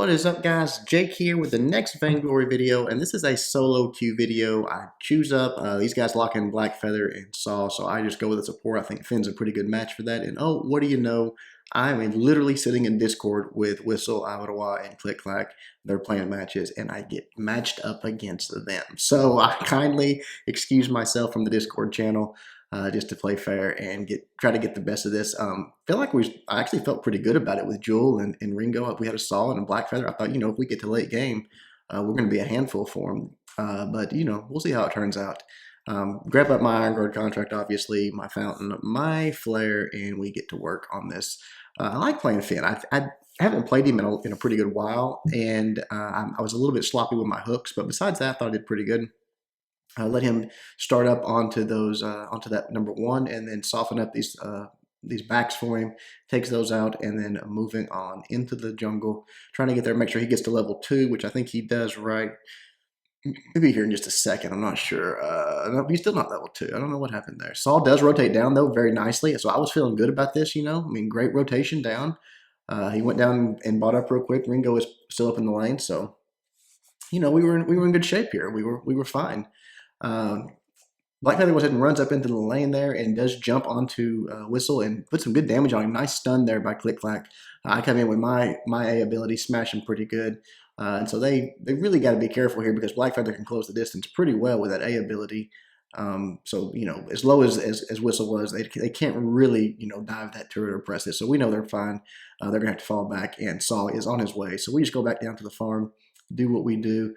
What is up, guys? Jake here with the next Vainglory video, and this is a solo queue video. I choose up, these guys lock in Black Feather and Saw, so I just go with the support. I think Finn's a pretty good match for that, and oh, what do you know? I'm literally sitting in Discord with Whistle, Avarois, and Click Clack. They're playing matches, and I get matched up against them. So I kindly excuse myself from the Discord channel. Just to play fair and try to get the best of this. Feel like I actually felt pretty good about it with Jewel and Ringo. We had a Saw and a Black Feather. I thought, if we get to late game, we're going to be a handful for them. But we'll see how it turns out. Grab up my Iron Guard contract, obviously, my Fountain, my Flare, and we get to work on this. I like playing Finn. I haven't played him in a pretty good while, and I was a little bit sloppy with my hooks, but besides that, I thought I did pretty good. Let him start up onto those onto that number one, and then soften up these backs for him. Takes those out, and then moving on into the jungle, trying to get there. Make sure he gets to level 2, which I think he does right. Maybe here in just a second. I'm not sure. No, he's still not level 2. I don't know what happened there. Saul does rotate down though very nicely, so I was feeling good about this. Great rotation down. He went down and bought up real quick. Ringo is still up in the lane, so we were in good shape here. We were fine. Black Feather goes ahead and runs up into the lane there and does jump onto Whistle and put some good damage on him. Nice stun there by Click Clack. I come in with my A ability, smash him pretty good. And so they really got to be careful here because Black Feather can close the distance pretty well with that A ability. So as low as Whistle was, they can't really dive that turret or press it. So we know they're fine. They're gonna have to fall back, and Saul is on his way. So we just go back down to the farm, do what we do.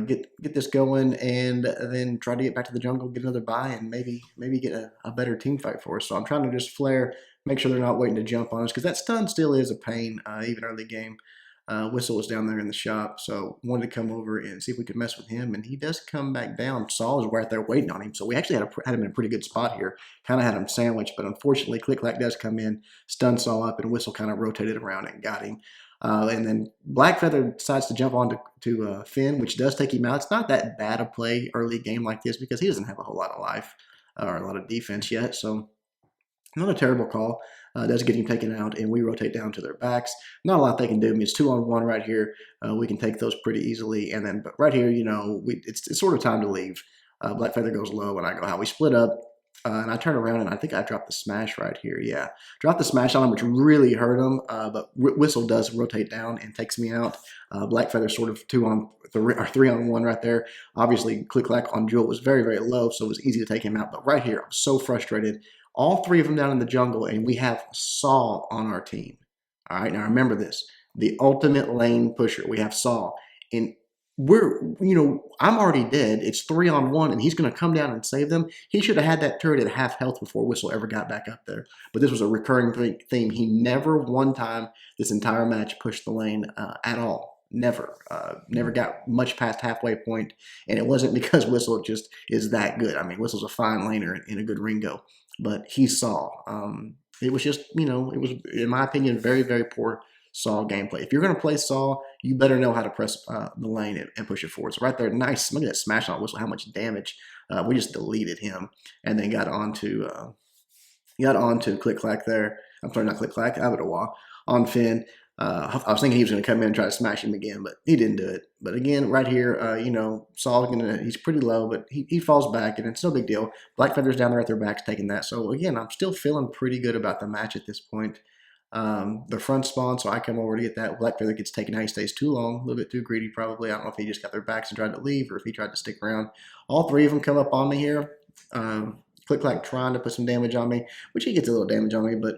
Get this going, and then try to get back to the jungle, get another buy, and maybe get a better team fight for us. So I'm trying to just flare, make sure they're not waiting to jump on us, because that stun still is a pain, even early game. Whistle was down there in the shop, so wanted to come over and see if we could mess with him, and he does come back down. Saul is right there waiting on him, so we actually had him in a pretty good spot here. Kind of had him sandwiched, but unfortunately, Click Clack does come in, stun Saul up, and Whistle kind of rotated around and got him. And then Black Feather decides to jump on to Finn, which does take him out. It's not that bad a play early game like this because he doesn't have a whole lot of life or a lot of defense yet. So not a terrible call. Does get him taken out, and we rotate down to their backs. Not a lot they can do. I mean, it's 2-on-1 right here. We can take those pretty easily. And then, but right here, it's sort of time to leave. Black Feather goes low, and I go how we split up. And I turn around, and I think I dropped the smash right here. Yeah, dropped the smash on him, which really hurt him. But Whistle does rotate down and takes me out. Black Feather sort of 3-on-1 right there. Obviously, Click Clack on Jewel was very, very low, so it was easy to take him out. But right here, I'm so frustrated. All 3 of them down in the jungle, and we have Saw on our team. All right, now remember this. The ultimate lane pusher. We have Saw. And I'm already dead. It's 3-on-1, and he's going to come down and save them. He should have had that turret at half health before Whistle ever got back up there. But this was a recurring theme. He never one time this entire match pushed the lane at all. Never. Never got much past halfway point, and it wasn't because Whistle just is that good. I mean, Whistle's a fine laner and a good Ringo, but he Saw. It was just, it was, in my opinion, very, very poor Saw gameplay. If you're going to play Saw, you better know how to press the lane and push it forward. So right there, nice. Look at that smash on Whistle, how much damage. We just deleted him and then got onto Click Clack there. I'm sorry, not Click Clack, Avarois on Finn. I was thinking he was going to come in and try to smash him again, but he didn't do it. But again, right here, Saul, he's pretty low, but he falls back, and it's no big deal. Black Feather's down there at their backs taking that. So again, I'm still feeling pretty good about the match at this point. The front spawn, so I come over to get that. Black Feather gets taken out. He stays too long, a little bit too greedy probably. I don't know if he just got their backs and tried to leave or if he tried to stick around. All 3 of them come up on me here. Click Clack trying to put some damage on me, which he gets a little damage on me, but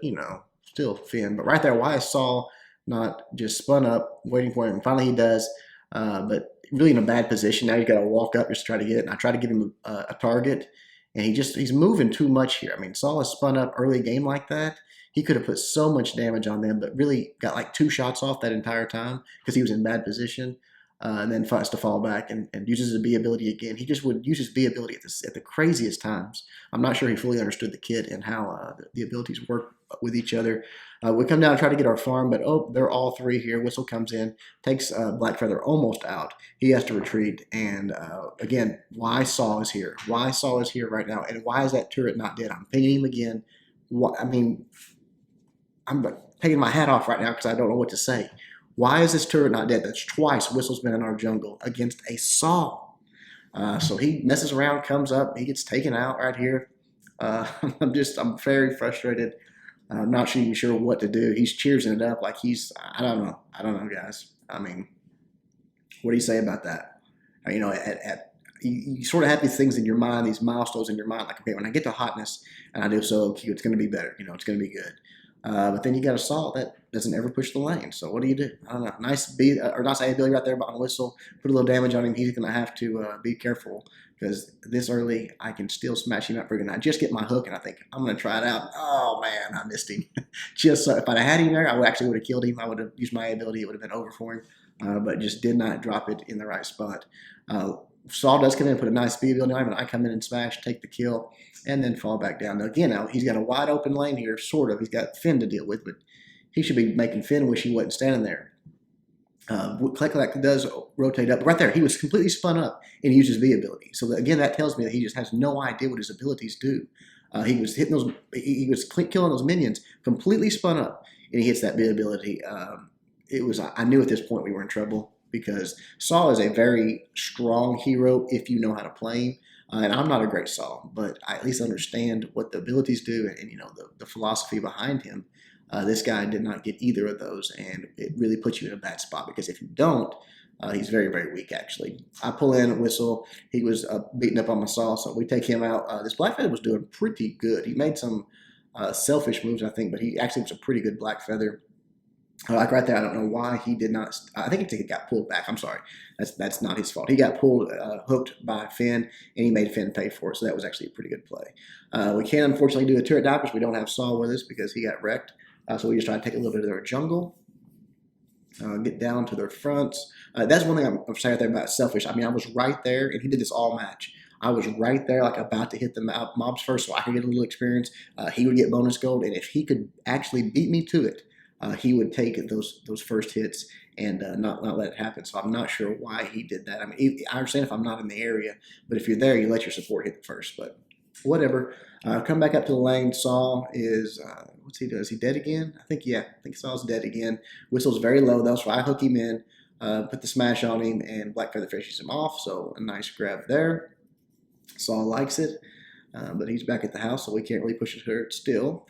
still Finn. But right there, why is Saul not just spun up, waiting for him? And finally he does, but really in a bad position. Now he's got to walk up just to try to get it. And I try to give him a target, and he's moving too much here. I mean, Saul is spun up early game like that. He could have put so much damage on them, but really got like 2 shots off that entire time because he was in bad position. And then fights to fall back and uses his B ability again. He just would use his B ability at the craziest times. I'm not sure he fully understood the kit and how the abilities work with each other. We come down and try to get our farm, but they're all 3 here. Whistle comes in, takes Black Feather almost out. He has to retreat, and again, why Saw is here? Why Saw is here right now, and why is that turret not dead? I'm pinging him again. I'm taking my hat off right now because I don't know what to say. Why is this turret not dead? That's twice Whistle's been in our jungle against a Saw. So he messes around, comes up, he gets taken out right here. I'm very frustrated. I'm not even sure what to do. He's cheersing it up like I don't know. I don't know, guys. I mean, what do you say about that? You know, you sort of have these things in your mind, these milestones in your mind, like, okay, when I get to hotness and I do solo queue, it's going to be better. You know, it's going to be good. But then you got a Saw that doesn't ever push the lane. So what do you do? I don't know. Nice nice A ability right there on Whistle. Put a little damage on him. He's going to have to be careful because this early I can still smash him up pretty good. I just get my hook and I think I'm going to try it out. Oh man, I missed him. Just if I'd had him there, I actually would have killed him. I would have used my ability. It would have been over for him, but just did not drop it in the right spot. Saul does come in and put a nice speed ability on him, and I come in and smash, take the kill, and then fall back down. Now, again, he's got a wide open lane here, sort of. He's got Phinn to deal with, but he should be making Phinn wish he wasn't standing there. Click does rotate up. Right there, he was completely spun up and he used his V ability. So, again, that tells me that he just has no idea what his abilities do. He was hitting those, he was killing those minions, completely spun up, and he hits that V ability. I knew at this point we were in trouble, because Saul is a very strong hero if you know how to play him. And I'm not a great Saul, but I at least understand what the abilities do and you know the philosophy behind him. This guy did not get either of those, and it really puts you in a bad spot, because if you don't, he's very, very weak, actually. I pull in Whistle. He was beating up on my Saul, so we take him out. This Black Feather was doing pretty good. He made some selfish moves, I think, but he actually was a pretty good Black Feather. Like right there, I don't know why he did not. I think he got pulled back. I'm sorry. That's not his fault. He got pulled, hooked by Phinn, and he made Phinn pay for it. So that was actually a pretty good play. We can't, unfortunately, do a turret dive because we don't have Saul with us because he got wrecked. So we just try to take a little bit of their jungle, get down to their fronts. That's one thing I'm saying right there about selfish. I mean, I was right there, and he did this all match. I was right there, like about to hit the mobs first so I could get a little experience. He would get bonus gold, and if he could actually beat me to it, he would take those first hits and not let it happen. So I'm not sure why he did that. I mean, I understand if I'm not in the area, but if you're there, you let your support hit it first. But whatever. Come back up to the lane. Saul is, what's he doing? Is he dead again? I think Saul's dead again. Whistle's very low though, so I hook him in, put the smash on him, and Black Feather fishes him off. So a nice grab there. Saul likes it. But he's back at the house, so we can't really push it hurt still.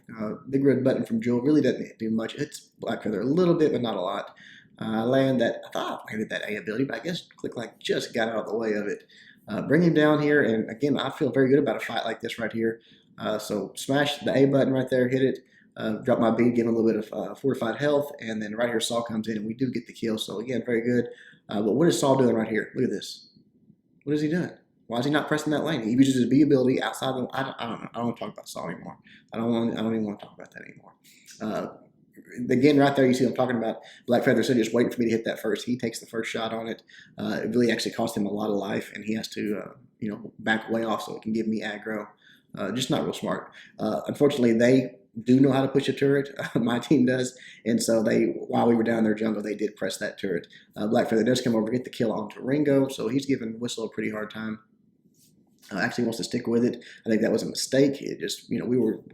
Big red button from Jewel really doesn't do much. It's Black Feather a little bit, but not a lot. I thought I landed that A ability, but I guess Click just got out of the way of it. Bring him down here, and again, I feel very good about a fight like this right here. So smash the A button right there, hit it, drop my bead, give him a little bit of fortified health, and then right here Saul comes in, and we do get the kill. So again, very good. But what is Saul doing right here? Look at this. What is he doing? Why is he not pressing that lane? He uses his B ability outside the. I don't know. I don't want to talk about Saul anymore. I don't even want to talk about that anymore. Again, right there, you see I'm talking about Black Feather. So just waiting for me to hit that first. He takes the first shot on it. It really actually cost him a lot of life, and he has to back way off so it can give me aggro. Just not real smart. Unfortunately, they do know how to push a turret. My team does, and so while we were down in their jungle, they did press that turret. Black Feather does come over, get the kill onto Ringo, so he's giving Whistle a pretty hard time. Actually wants to stick with it. I think that was a mistake. It just, we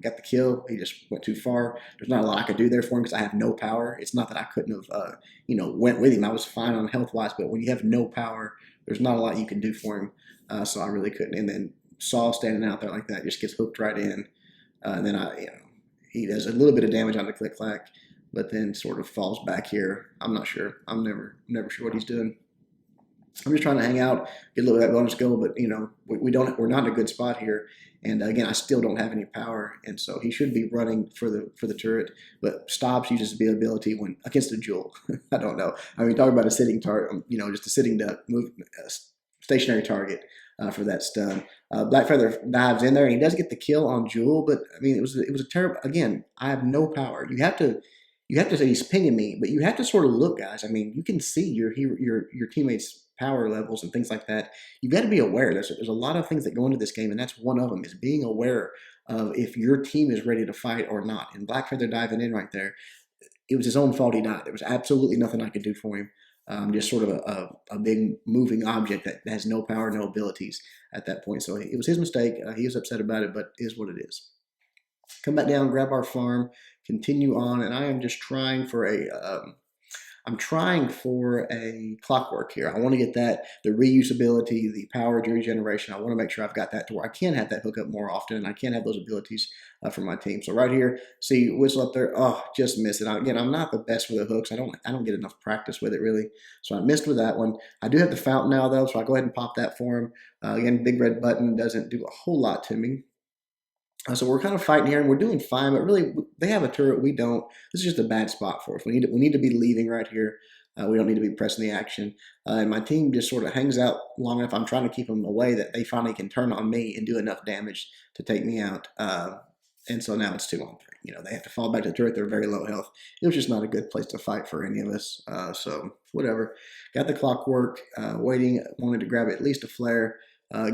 got the kill. He just went too far. There's not a lot I could do there for him because I have no power. It's not that I couldn't have, went with him. I was fine on health-wise, but when you have no power, there's not a lot you can do for him. So I really couldn't. And then Saul standing out there like that just gets hooked right in. And then he does a little bit of damage on the click-clack, but then sort of falls back here. I'm not sure. I'm never sure what he's doing. I'm just trying to hang out, get a little bit of that bonus goal, but we're not in a good spot here. And again, I still don't have any power, and so he should be running for the turret, but stops, uses the ability when against a Jewel. I don't know. I mean, talking about a sitting target, just a sitting duck, stationary target for that stun. Black Feather dives in there, and he does get the kill on Jewel, but I mean, it was a terrible. Again, I have no power. You have to say he's pinging me, but you have to sort of look, guys. I mean, you can see your teammates' power levels and things like that. You've got to be aware. There's a lot of things that go into this game, and that's one of them, is being aware of if your team is ready to fight or not. And Black Feather diving in right there, it was his own fault he died. There was absolutely nothing I could do for him. Just sort of a big moving object that has no power, no abilities at that point. So it was his mistake. He was upset about it, but it is what it is. Come back down, grab our farm, continue on, and I am just trying for I'm trying for a clockwork here. I want to get that, the reusability, the power regeneration. I want to make sure I've got that to where I can have that hook up more often, and I can have those abilities for my team. So right here, see whistle up there. Oh, just missed it. Again, I'm not the best with the hooks. I don't get enough practice with it really. So I missed with that one. I do have the fountain now though, so I'll go ahead and pop that for him. Again, big red button doesn't do a whole lot to me. So we're kind of fighting here, and we're doing fine, but really, they have a turret. We don't. This is just a bad spot for us. We need to be leaving right here. We don't need to be pressing the action. And my team just sort of hangs out long enough. I'm trying to keep them away that they finally can turn on me and do enough damage to take me out. And so now it's 2-on-3. They have to fall back to the turret. They're very low health. It was just not a good place to fight for any of us. So whatever. Got the clockwork, waiting, wanted to grab at least a flare.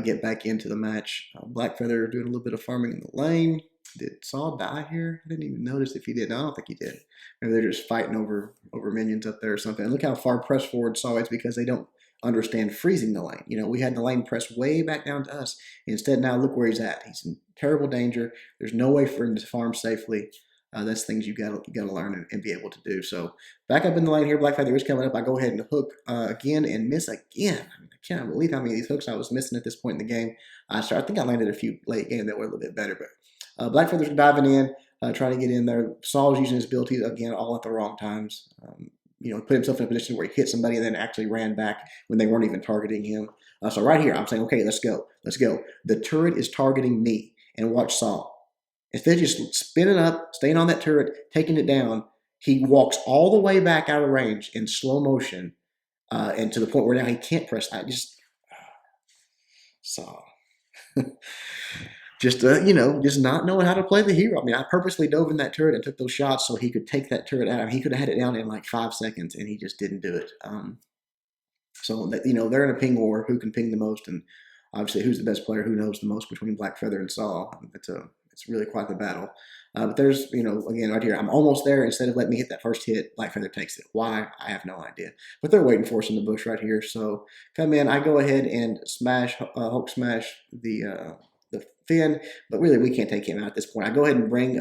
Get back into the match. Black Feather doing a little bit of farming in the lane. Did Saul die here? I didn't even notice if he did. No, I don't think he did. Maybe they're just fighting over minions up there or something. And look how far press forward Saul is because they don't understand freezing the lane. We had the lane pressed way back down to us. Instead, now look where he's at. He's in terrible danger. There's no way for him to farm safely. That's things you gotta learn and be able to do. So back up in the lane here, Black Feather is coming up. I go ahead and hook again and miss again. I can't believe how many of these hooks I was missing at this point in the game. I think I landed a few late game that were a little bit better, but Black Feather's diving in, trying to get in there. Saul's using his abilities again all at the wrong times. Put himself in a position where he hit somebody and then actually ran back when they weren't even targeting him. So right here, I'm saying, okay, let's go. The turret is targeting me, and watch Saul. Instead of just spinning up, staying on that turret, taking it down, he walks all the way back out of range in slow motion, and to the point where now he can't press. Saul. Just not knowing how to play the hero. I mean, I purposely dove in that turret and took those shots so he could take that turret out. I mean, he could have had it down in like 5 seconds, and he just didn't do it. So they're in a ping war. Who can ping the most? And obviously, who's the best player? Who knows the most between Black Feather and Saul? It's really quite the battle. But there's, again, right here, I'm almost there. Instead of letting me hit that first hit, Black Feather takes it. Why? I have no idea. But they're waiting for us in the bush right here. So come in. I go ahead and Hulk smash the Phinn, but really we can't take him out at this point. I go ahead and bring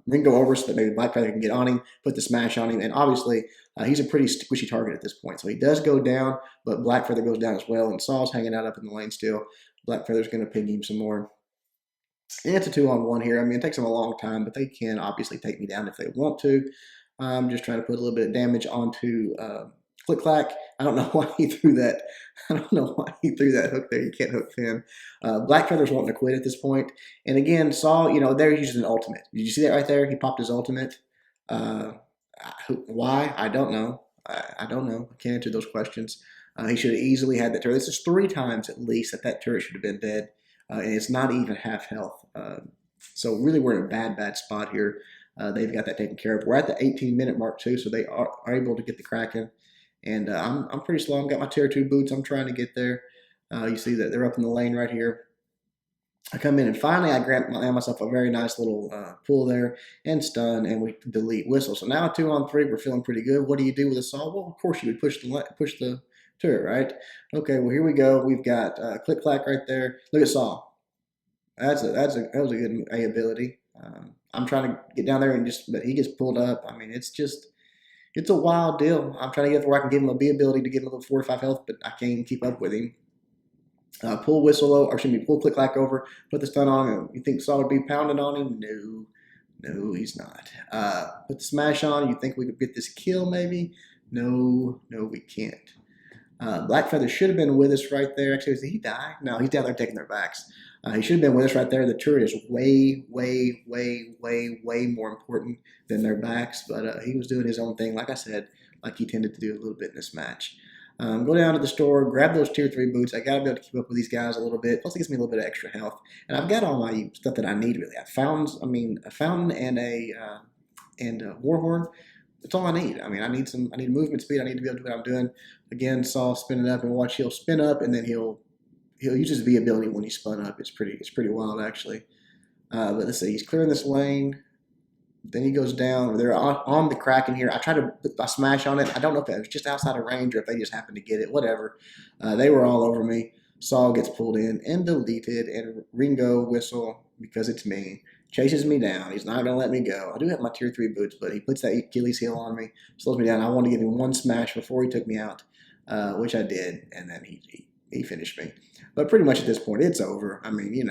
Ringo over so that maybe Black Feather can get on him, put the smash on him, and obviously he's a pretty squishy target at this point. So he does go down, but Black Feather goes down as well, and Saul's hanging out up in the lane still. Black Feather's going to ping him some more. And it's a 2-on-1 here. I mean, it takes them a long time, but they can obviously take me down if they want to. I'm just trying to put a little bit of damage onto Click Clack. I don't know why he threw that. I don't know why he threw that hook there. You can't hook Phinn. Black Feather's wanting to quit at this point. And again, Saul, they're using an ultimate. Did you see that right there? He popped his ultimate. Why? I don't know. I don't know. I can't answer those questions. He should have easily had that turret. This is 3 times at least that turret should have been dead. And it's not even half health. So really we're in a bad spot here. They've got that taken care of. We're at the 18-minute mark too, so they are able to get the Kraken. And I'm pretty slow. I've got my tier 2 boots. I'm trying to get there. You see that they're up in the lane right here. I come in and finally I grab myself a very nice little pull there and stun, and we delete whistle. So now 2-on-3, we're feeling pretty good. What do you do with a Saul? Well, of course you would push the turret, right? Okay, well here we go. We've got Click Clack right there. Look at Saul. That was a good ability. I'm trying to get down there but he gets pulled up. I mean, it's a wild deal. I'm trying to get to where I can give him a B ability to give him a little 4 to 5 health, but I can't even keep up with him. Pull pull Click Clack over, put the stun on him. You think Saul would be pounding on him? No, he's not. Put the smash on. You think we could get this kill maybe? No, we can't. Black Feather should have been with us right there. Actually, did he die? No, he's down there taking their backs. He should have been with us right there. The turret is way more important than their backs, but he was doing his own thing, like I said, like he tended to do a little bit in this match. Go down to the store, grab those tier 3 boots. I got to be able to keep up with these guys a little bit. Plus, it gives me a little bit of extra health. And I've got all my stuff that I need, really. A fountain and a war horn. That's all I need. I mean, I need movement speed. I need to be able to do what I'm doing. Again, Saul spinning up, and watch, he'll spin up, and then he'll use his V ability when he's spun up. It's pretty wild, actually. But let's see, he's clearing this lane. Then he goes down. They're on the Kraken here. I try to put my smash on it. I don't know if it was just outside of range or if they just happened to get it. Whatever. They were all over me. Saul gets pulled in and deleted, and Ringo whistle because it's me. Chases me down. He's not going to let me go. I do have my tier 3 boots, but he puts that Achilles heel on me, slows me down. I want to give him one smash before he took me out, which I did, and then he finished me. But pretty much at this point, it's over. I mean,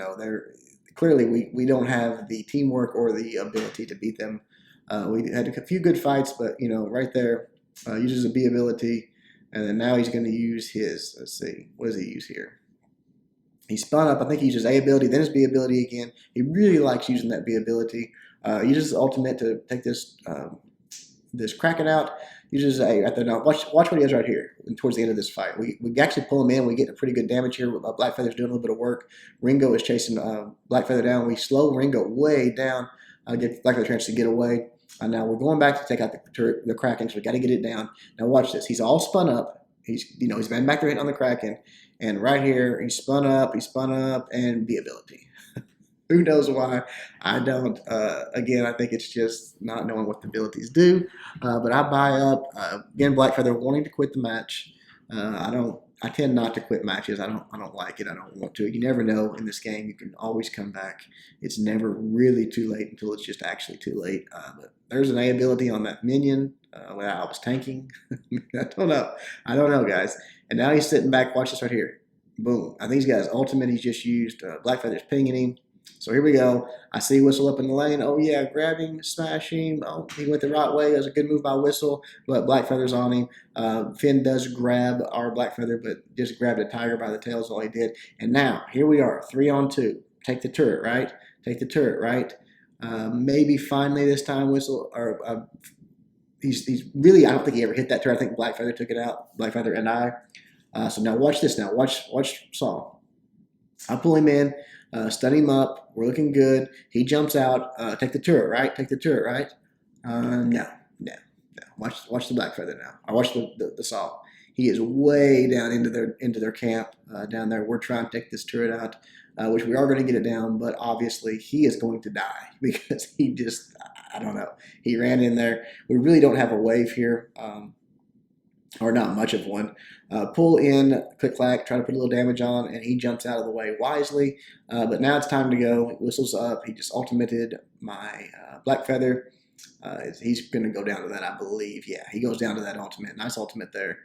clearly we don't have the teamwork or the ability to beat them. We had a few good fights, but, right there, uses a B ability, and then now he's going to use his, let's see, what does he use here? He spun up. I think he uses A ability, then his B ability again. He really likes using that B ability. He uses his ultimate to take this Kraken out. Uses A right there. Now watch what he has right here towards the end of this fight. We actually pull him in. We get a pretty good damage here. Blackfeather's doing a little bit of work. Ringo is chasing Blackfeather down. We slow Ringo way down. Get Blackfeather a chance to get away. Now we're going back to take out the Kraken, so we got to get it down. Now watch this. He's all spun up. He's been back there hitting on the Kraken. And right here, he spun up, and B ability. Who knows why? I don't. Again, I think it's just not knowing what the abilities do. But I buy up. Again, Blackfeather wanting to quit the match. I tend not to quit matches. I don't like it. I don't want to. You never know in this game. You can always come back. It's never really too late until it's just actually too late. But there's an A ability on that minion. I was tanking. I don't know, guys. And now he's sitting back. Watch this right here. Boom. I think he's got his ultimate. He's just used. Blackfeather's pinging him. So here we go. I see Whistle up in the lane. Oh, yeah, grab him, smash him. Oh, he went the right way. That was a good move by Whistle, but Blackfeather's on him. Phinn does grab our Blackfeather, but just grabbed a tiger by the tail is all he did. And now, here we are, 3-on-2. Take the turret, right? Take the turret, right? Maybe finally this time Whistle, or he's really, I don't think he ever hit that turret. I think Blackfeather took it out, Blackfeather and I. So now watch this now. Watch Saul. I pull him in. Stun him up. We're looking good. He jumps out. Take the turret, right? Take the turret, right? No. Watch the Blackfeather now. I watch the Saw. He is way down into their camp down there. We're trying to take this turret out, which we are going to get it down, but obviously he is going to die because he just, I don't know. He ran in there. We really don't have a wave here. Or not much of one. Pull in, click-clack, try to put a little damage on, and he jumps out of the way wisely. But now it's time to go. Whistles up. He just ultimated my Blackfeather. He's going to go down to that, I believe. Yeah, he goes down to that ultimate. Nice ultimate there.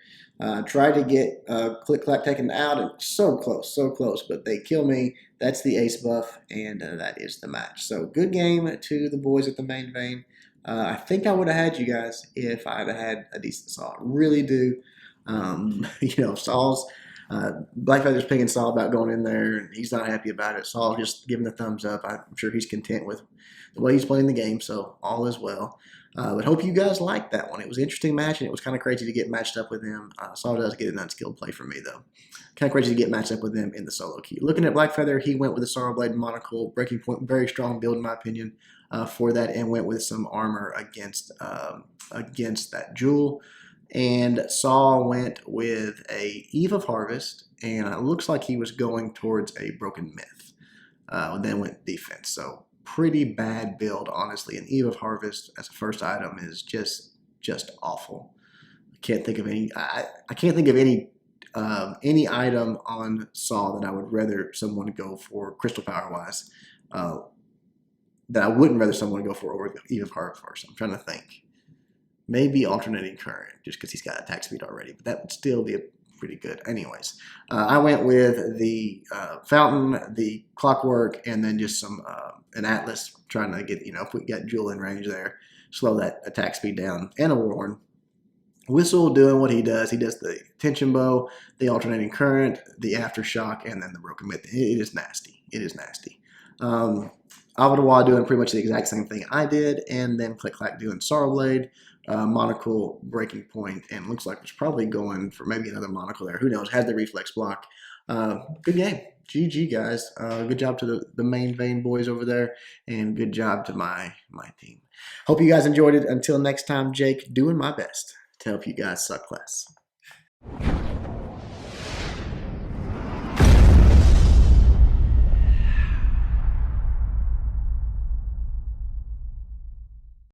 Tried to get click-clack taken out, and so close, but they kill me. That's the ace buff, and that is the match. So good game to the boys at the main vein. I think I would have had you guys if I'd had a decent Saw. I really do. Saw's Blackfeather's picking Saw about going in there, and he's not happy about it. Saw just giving the thumbs up. I'm sure he's content with the way he's playing the game, so all is well. But hope you guys liked that one. It was an interesting match, and it was kind of crazy to get matched up with him. Saw does get an unskilled play from me, though. Kind of crazy to get matched up with him in the solo queue. Looking at Blackfeather, he went with a Sorrow Blade Monocle, Breaking Point, very strong build in my opinion for that, and went with some armor against that Jewel. And Saw went with a Eve of Harvest, and it looks like he was going towards a Broken Myth. Then went defense, so pretty bad build, honestly. An Eve of Harvest as a first item is just awful. I can't think of any. I can't think of any item on Saw that I would rather someone go for crystal power wise. That I wouldn't rather someone go for over Eve of Harvest. I'm trying to think. Maybe alternating current, just because he's got attack speed already, but that would still be pretty good. Anyways, I went with the Fountain, the Clockwork, and then just an Atlas, trying to get, if we got Jewel in range there, slow that attack speed down, and a Warren. Whistle doing what he does. He does the tension bow, the alternating current, the aftershock, and then the broken myth. It is nasty. It is nasty. Avadawa doing pretty much the exact same thing I did, and then Click Clack doing Sorrow Blade, Monocle, Breaking Point, and looks like it's probably going for maybe another Monocle there. Who knows? Has the reflex block. Good game. GG, guys. Good job to the main vein boys over there, and good job to my team. Hope you guys enjoyed it. Until next time, Jake, doing my best to help you guys suck less.